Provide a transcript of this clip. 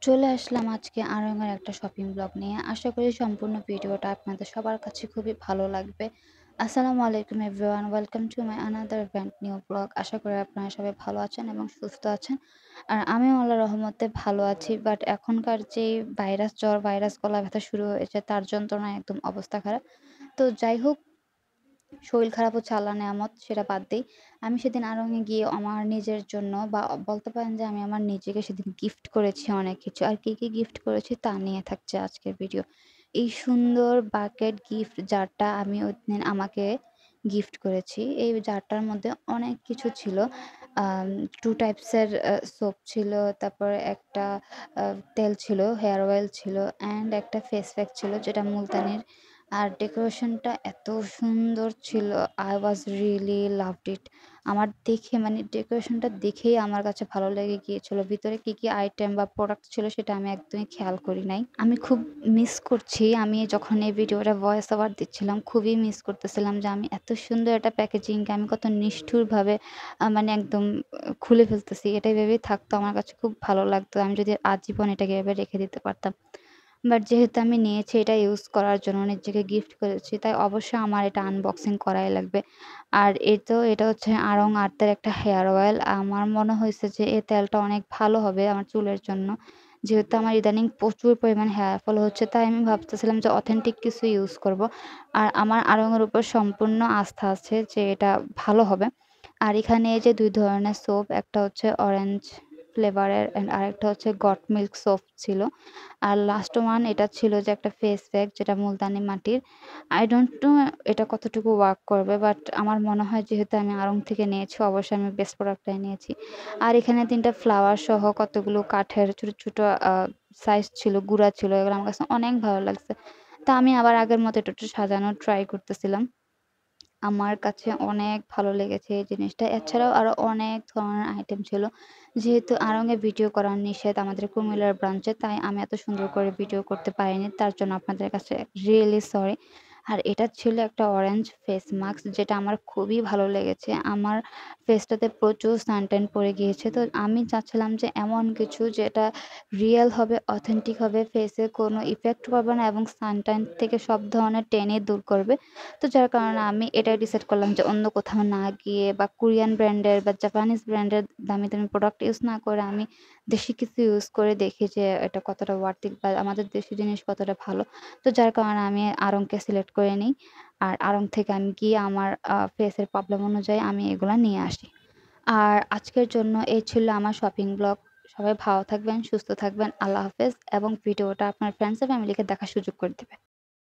চলে আসলাম আজকে আড়ং-এর একটা শপিং ব্লগ নিয়ে। আশা করি সম্পূর্ণ ভিডিওটা আপনাদের সবার কাছে খুবই ভালো লাগবে। আসসালামু আলাইকুম everyone, welcome to my another brand new blog. আশা করি আপনারা সবাই ভালো আছেন এবং সুস্থ আছেন। আর আমিও আল্লাহর রহমতে ভালো আছি। বাট এখনকার যেই ভাইরাস জ্বর, ভাইরাস গলা ব্যথা শুরু হয়েছে তার যন্ত্রণায় একদম অবস্থা খারাপ। তো যাই হোক, শরীর খারাপ হচ্ছে আল্লাহর নেয়ামত, সেটা বাদ দেই। আমি সেদিন আড়ং-এ গিয়ে আমার নিজের জন্য বা বলতে পারেন যে আমি আমার নিজেকে সেদিন গিফট করেছি অনেক কিছু। আর কি গিফট করেছি তা নিয়ে থাকছে আজকের ভিডিও। এই সুন্দর বাকেট গিফট জারটা আমি ওইদিন আমাকে গিফট করেছি। এই জারটার মধ্যে অনেক কিছু ছিল। 2 টাইপস এর সোপ ছিল, তারপরে একটা আ তেল ছিল, হেয়ার অয়েল ছিল অ্যান্ড একটা ফেস প্যাক ছিল যেটা মুলতানির। আর ডেকোরেশনটা এত সুন্দর ছিল। I was really loved it. আমার দেখে মানে ডেকোরেশনটা দেখেই আমার কাছে ভালো লেগে গিয়েছিল। ভিতরে কি আইটেম বা প্রোডাক্ট ছিল সেটা আমি একদমই খেয়াল করি নাই। আমি খুব মিস করছি, আমি যখন এই ভিডিওটা ভয়েস ওভার দিচ্ছিলাম খুবই মিস করতেছিলাম যে আমি এত সুন্দর একটা প্যাকেজিংকে আমি কত নিষ্ঠুরভাবে মানে একদম খুলে ফেলতেছি। এটা ভেবেই থাকতো আমার কাছে খুব ভালো লাগতো। আমি যদি আজীবন এটাকে এভাবে রেখে দিতে পারতাম। বাট যেহেতু আমি নিয়েছি এটা ইউজ করার জন্য, নিজেকে গিফট করেছি, তাই অবশ্যই আমার এটা আনবক্সিং করাই লাগবে। আর এটা হচ্ছে আড়ং আর্থের একটা হেয়ার অয়েল। আমার মনে হয়েছে যে এই তেলটা অনেক ভালো হবে আমার চুলের জন্য। যেহেতু আমার ইদানিং প্রচুর পরিমাণ হেয়ার ফল হচ্ছে, তাই আমি ভাবতেছিলাম যে অথেন্টিক কিছু ইউজ করব। আর আমার আড়ং এর উপর সম্পূর্ণ আস্থা আছে যে এটা ভালো হবে। আর এখানে এই যে ২ ধরনের সোপ, একটা হচ্ছে অরেঞ্জ ফ্লেভারের অ্যান্ড আরেকটা হচ্ছে গট মিল্ক সোপ ছিল। আর লাস্ট ওয়ান এটা ছিল যে একটা ফেস প্যাক যেটা মুলতানি মাটির। I don't know এটা কতটুকু ওয়ার্ক করবে, বাট আমার মনে হয় যেহেতু আমি আড়ং থেকে নিয়েছি অবশ্যই আমি বেস্ট প্রোডাক্টটাই নিয়েছি। আর এখানে ৩ টা ফ্লাওয়ার সহ কতগুলো কাঠের ছোট আ সাইজ ছিল, গুঁড়া ছিল। এগুলো আমার কাছে অনেক ভালো লাগছে। তো আমি আবার আগের মতো একটু সাজানোর ট্রাই করতেছিলাম। আমার কাছে অনেক ভালো লেগেছে এই জিনিসটা। এছাড়াও আরো অনেক ধরনের আইটেম ছিল। যেহেতু আড়ং-এ ভিডিও করা নিষেধ আমাদের কুমিল্লার ব্রাঞ্চে, তাই আমি এত সুন্দর করে ভিডিও করতে পারিনি। তার জন্য আপনাদের কাছে রিয়েলি সরি। আর এটা ছিল একটা অরেঞ্জ ফেস মাস্ক যেটা আমার খুবই ভালো লেগেছে। আমার ফেসটাতে প্রচুর সানট্যান পড়ে গিয়েছে। তো আমি চাচ্ছিলাম যে এমন কিছু যেটা রিয়াল হবে, অথেন্টিক হবে, ফেসে কোনো ইফেক্ট করবে না এবং সানট্যান থেকে সব ধরনের টেনই দূর করবে। তো যার কারণে আমি এটাই ডিসাইড করলাম যে অন্য কোথাও না গিয়ে বা কোরিয়ান ব্র্যান্ডের বা জাপানিজ ব্র্যান্ডের দামি প্রোডাক্ট ইউজ না করে আমি দেশি কিছু ইউজ করে দেখি যে এটা কতটা ওয়ার্থ ইট বা আমাদের দেশি জিনিস কতটা ভালো। তো যার কারণে আমি আড়ংকে সিলেক্ট করে নিই। আর আড়ং থেকে আমি গিয়ে আমার ফেসের প্রবলেম অনুযায়ী আমি এগুলা নিয়ে আসি। আর আজকের জন্য এই ছিল আমার শপিং ব্লগ। সবাই ভালো থাকবেন, সুস্থ থাকবেন। আল্লাহ হাফেজ এবং ভিডিওটা আপনার ফ্রেন্ডস এন্ড ফ্যামিলিকে দেখার সুযোগ করে দিবেন।